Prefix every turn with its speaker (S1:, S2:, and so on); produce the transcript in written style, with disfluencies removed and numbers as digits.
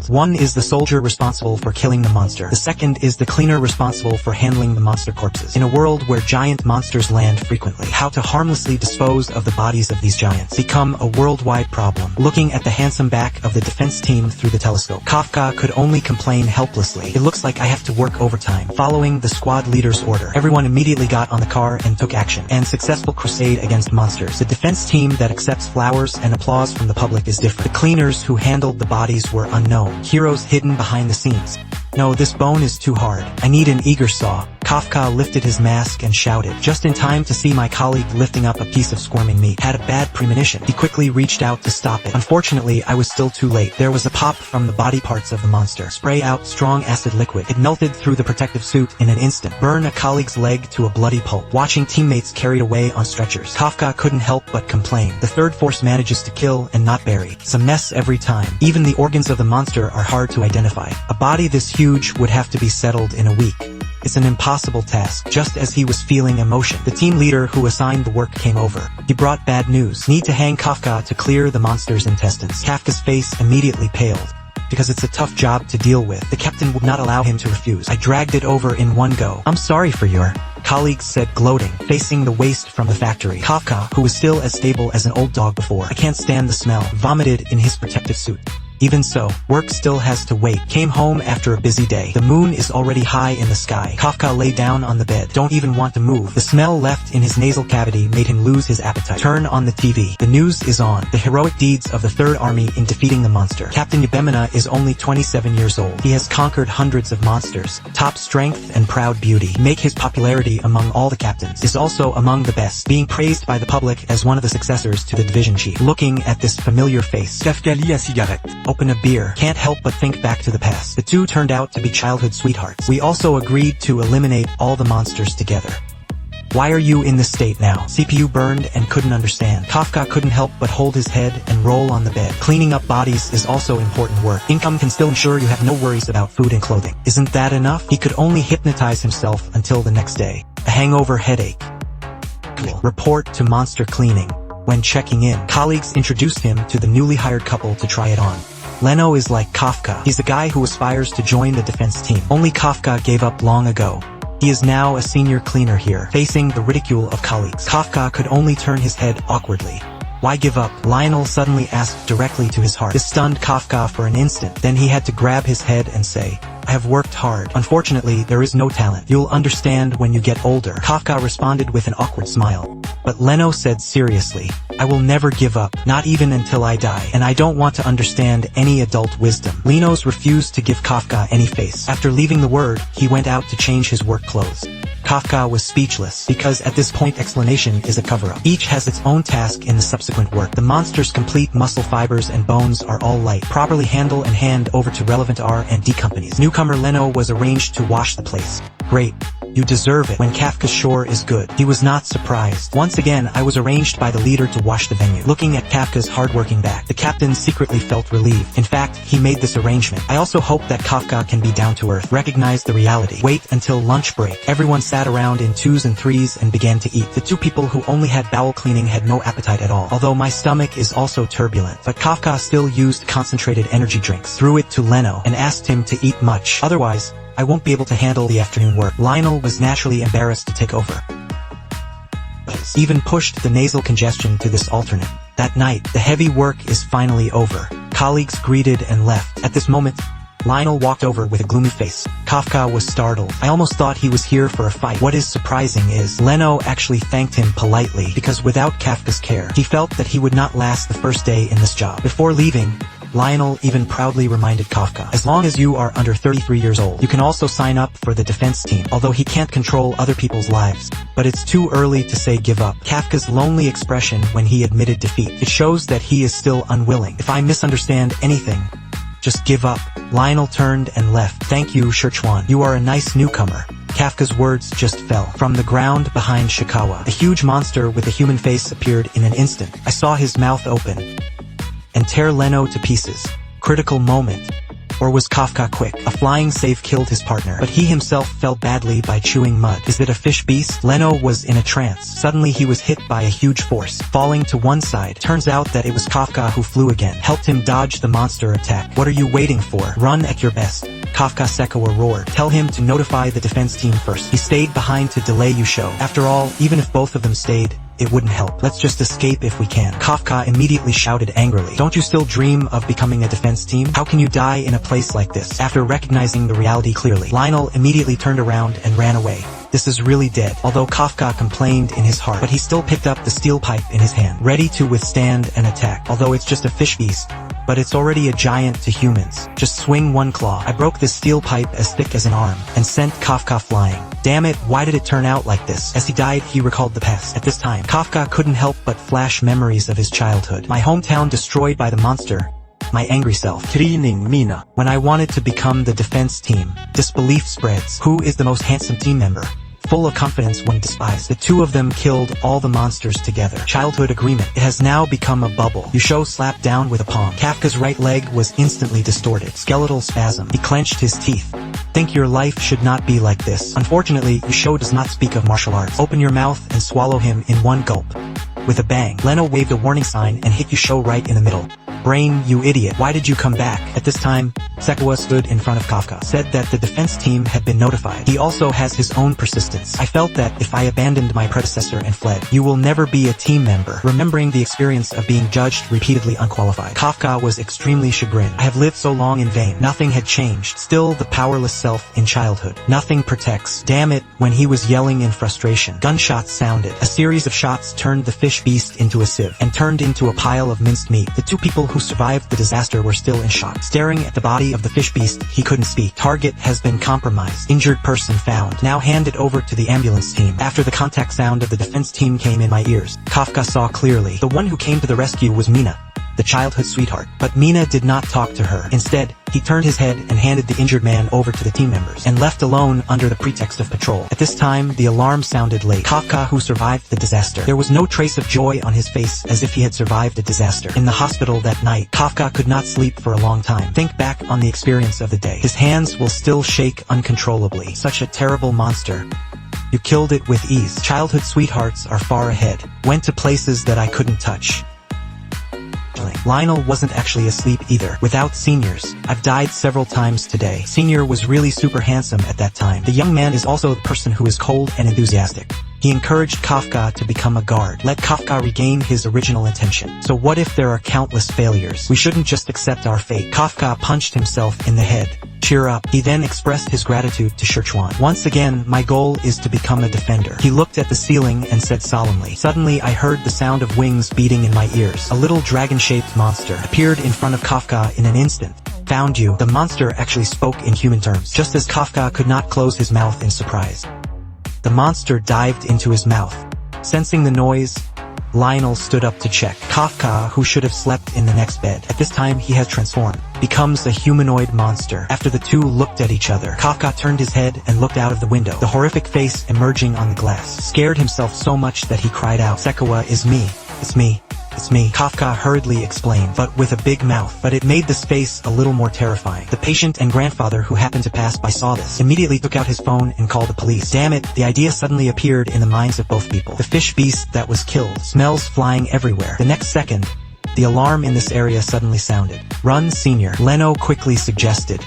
S1: One is the soldier responsible for killing the monster. The second is the cleaner responsible for handling the monster corpses. In a world where giant monsters land frequently, how to harmlessly dispose of the bodies of these giants become a worldwide problem. Looking at the handsome back of the defense team through the telescope, Kafka could only complain helplessly. It looks like I have to work overtime. Following the squad leader's order, everyone immediately got on the car and took action. And successful crusade against monsters. The defense team that accepts flowers and applause from the public is different. The cleaners who handled the bodies were unknown. Heroes hidden behind the scenes. No, this bone is too hard. I need an eager saw. Kafka lifted his mask and shouted, just in time to see my colleague lifting up a piece of squirming meat. Had a bad premonition. He quickly reached out to stop it. Unfortunately, I was still too late. There was a pop from the body parts of the monster. Spray out strong acid liquid. It melted through the protective suit in an instant. Burn a colleague's leg to a bloody pulp. Watching teammates carried away on stretchers, Kafka couldn't help but complain. The third force manages to kill and not bury. It's a mess every time. Even the organs of the monster are hard to identify. A body this huge would have to be settled in a week. It's an impossible task. Just as he was feeling emotion, the team leader who assigned the work came over. He brought bad news. Need to hang Kafka to clear the monster's intestines. Kafka's face immediately paled. Because it's a tough job to deal with, the captain would not allow him to refuse. I dragged it over in one go. I'm sorry for your colleagues said, gloating, facing the waste from the factory. Kafka, who was still as stable as an old dog before, I can't stand the smell, vomited in his protective suit. Even so, work still has to wait. Came home after a busy day. The moon is already high in the sky. Kafka lay down on the bed. Don't even want to move. The smell left in his nasal cavity made him lose his appetite. Turn on the TV. The news is on. The heroic deeds of the Third Army in defeating the monster. Captain Yabemina is only 27 years old. He has conquered hundreds of monsters. Top strength and proud beauty make his popularity among all the captains. Is also among the best, being praised by the public as one of the successors to the division chief. Looking at this familiar face,
S2: Kafka lit à cigarette.
S1: Open a beer. Can't help but think back to the past. The two turned out to be childhood sweethearts. We also agreed to eliminate all the monsters together. Why are you in this state now? CPU burned and couldn't understand. Kafka couldn't help but hold his head and roll on the bed. Cleaning up bodies is also important work. Income can still ensure you have no worries about food and clothing. Isn't that enough? He could only hypnotize himself until the next day. A hangover headache. Report to monster cleaning. When checking in, colleagues introduced him to the newly hired couple to try it on. Leno is like Kafka. He's the guy who aspires to join the defense team. Only Kafka gave up long ago. He is now a senior cleaner here, facing the ridicule of colleagues. Kafka could only turn his head awkwardly. Why give up? Lionel suddenly asked directly to his heart. This stunned Kafka for an instant. Then he had to grab his head and say, I have worked hard. Unfortunately, there is no talent. You'll understand when you get older. Kafka responded with an awkward smile. But Leno said seriously, I will never give up, not even until I die, and I don't want to understand any adult wisdom. Lenos refused to give Kafka any face. After leaving the word, he went out to change his work clothes. Kafka was speechless, because at this point explanation is a cover-up. Each has its own task in the subsequent work. The monster's complete muscle fibers and bones are all light. Properly handle and hand over to relevant R&D companies. Newcomer Leno was arranged to wash the place. Great. You deserve it. When Kafka's shore is good, he was not surprised. Once again, I was arranged by the leader to wash the venue. Looking at Kafka's hardworking back, the captain secretly felt relieved. In fact, he made this arrangement. I also hope that Kafka can be down to earth, recognize the reality. Wait until lunch break. Everyone sat around in twos and threes and began to eat. The two people who only had bowel cleaning had no appetite at all, although my stomach is also turbulent. But Kafka still used concentrated energy drinks, threw it to Leno, and asked him to eat much. Otherwise, I won't be able to handle the afternoon work. Lionel was naturally embarrassed to take over. Even pushed the nasal congestion to this alternate. That night, the heavy work is finally over. Colleagues greeted and left. At this moment, Lionel walked over with a gloomy face. Kafka was startled. I almost thought he was here for a fight. What is surprising is, Leno actually thanked him politely, because without Kafka's care, he felt that he would not last the first day in this job. Before leaving, Lionel even proudly reminded Kafka, as long as you are under 33 years old, you can also sign up for the defense team, although he can't control other people's lives. But it's too early to say give up. Kafka's lonely expression when he admitted defeat, it shows that he is still unwilling. If I misunderstand anything, just give up. Lionel turned and left. Thank you, Shirchuan. You are a nice newcomer. Kafka's words just fell. From the ground behind Shikawa, a huge monster with a human face appeared in an instant. I saw his mouth open and tear Leno to pieces. Critical moment. Or was Kafka quick? A flying safe killed his partner, but he himself fell badly by chewing mud. Is it a fish beast? Leno was in a trance. Suddenly he was hit by a huge force, falling to one side. Turns out that it was Kafka who flew again, helped him dodge the monster attack. What are you waiting for? Run at your best. Kafka Sekawa roared. Tell him to notify the defense team first. He stayed behind to delay Yusho. After all, even if both of them stayed, it wouldn't help. Let's just escape if we can. Kafka immediately shouted angrily. Don't you still dream of becoming a defense team? How can you die in a place like this? After recognizing the reality clearly, Lionel immediately turned around and ran away. This is really dead. Although Kafka complained in his heart, but he still picked up the steel pipe in his hand, ready to withstand an attack. Although it's just a fish beast, but it's already a giant to humans. Just swing one claw. I broke this steel pipe as thick as an arm, and sent Kafka flying. Damn it, why did it turn out like this? As he died, he recalled the past. At this time, Kafka couldn't help but flash memories of his childhood. My hometown destroyed by the monster. My angry self. Training Mina. When I wanted to become the defense team, disbelief spreads. Who is the most handsome team member? Full of confidence when despised. The two of them killed all the monsters together. Childhood agreement. It has now become a bubble. Yusho slapped down with a palm. Kafka's right leg was instantly distorted. Skeletal spasm. He clenched his teeth. Think your life should not be like this. Unfortunately, Yusho does not speak of martial arts. Open your mouth and swallow him in one gulp. With a bang, Leno waved a warning sign and hit Yusho right in the middle. Brain, you idiot. Why did you come back? At this time, Sekawa stood in front of Kafka, said that the defense team had been notified. He also has his own persistence. I felt that if I abandoned my predecessor and fled, you will never be a team member. Remembering the experience of being judged repeatedly unqualified, Kafka was extremely chagrined. I have lived so long in vain. Nothing had changed. Still the powerless self in childhood. Nothing protects. Damn it. When he was yelling in frustration, gunshots sounded. A series of shots turned the fish beast into a sieve, and turned into a pile of minced meat. The two people who survived the disaster were still in shock. Staring at the body of the fish beast, he couldn't speak. Target has been compromised. Injured person found. Now hand it over to the ambulance team. After the contact sound of the defense team came in my ears, Kafka saw clearly. The one who came to the rescue was Mina, the childhood sweetheart. But Mina did not talk to her. Instead, he turned his head and handed the injured man over to the team members, and left alone under the pretext of patrol. At this time, the alarm sounded late. Kafka, who survived the disaster. There was no trace of joy on his face, as if he had survived a disaster. In the hospital that night, Kafka could not sleep for a long time. Think back on the experience of the day. His hands will still shake uncontrollably. Such a terrible monster. You killed it with ease. Childhood sweethearts are far ahead. Went to places that I couldn't touch. Lionel wasn't actually asleep either. Without seniors, I've died several times today. Senior was really super handsome at that time. The young man is also the person who is cold and enthusiastic. He encouraged Kafka to become a guard. Let Kafka regain his original intention. So what if there are countless failures? We shouldn't just accept our fate. Kafka punched himself in the head. Cheer up. He then expressed his gratitude to Sherchuan. Once again, my goal is to become a defender. He looked at the ceiling and said solemnly. Suddenly, I heard the sound of wings beating in my ears. A little dragon-shaped monster appeared in front of Kafka in an instant. Found you. The monster actually spoke in human terms, just as Kafka could not close his mouth in surprise. The monster dived into his mouth. Sensing the noise, Lionel stood up to check. Kafka, who should have slept in the next bed, at this time he has transformed, becomes a humanoid monster. After the two looked at each other, Kafka turned his head and looked out of the window, the horrific face emerging on the glass. Scared himself so much that he cried out, Sekawa is me. It's me. It's me. Kafka hurriedly explained, but with a big mouth. But it made the space a little more terrifying. The patient and grandfather who happened to pass by saw this, immediately took out his phone and called the police. Damn it, the idea suddenly appeared in the minds of both people. The fish beast that was killed, smells flying everywhere. The next second, the alarm in this area suddenly sounded. Run, senior, Leno quickly suggested.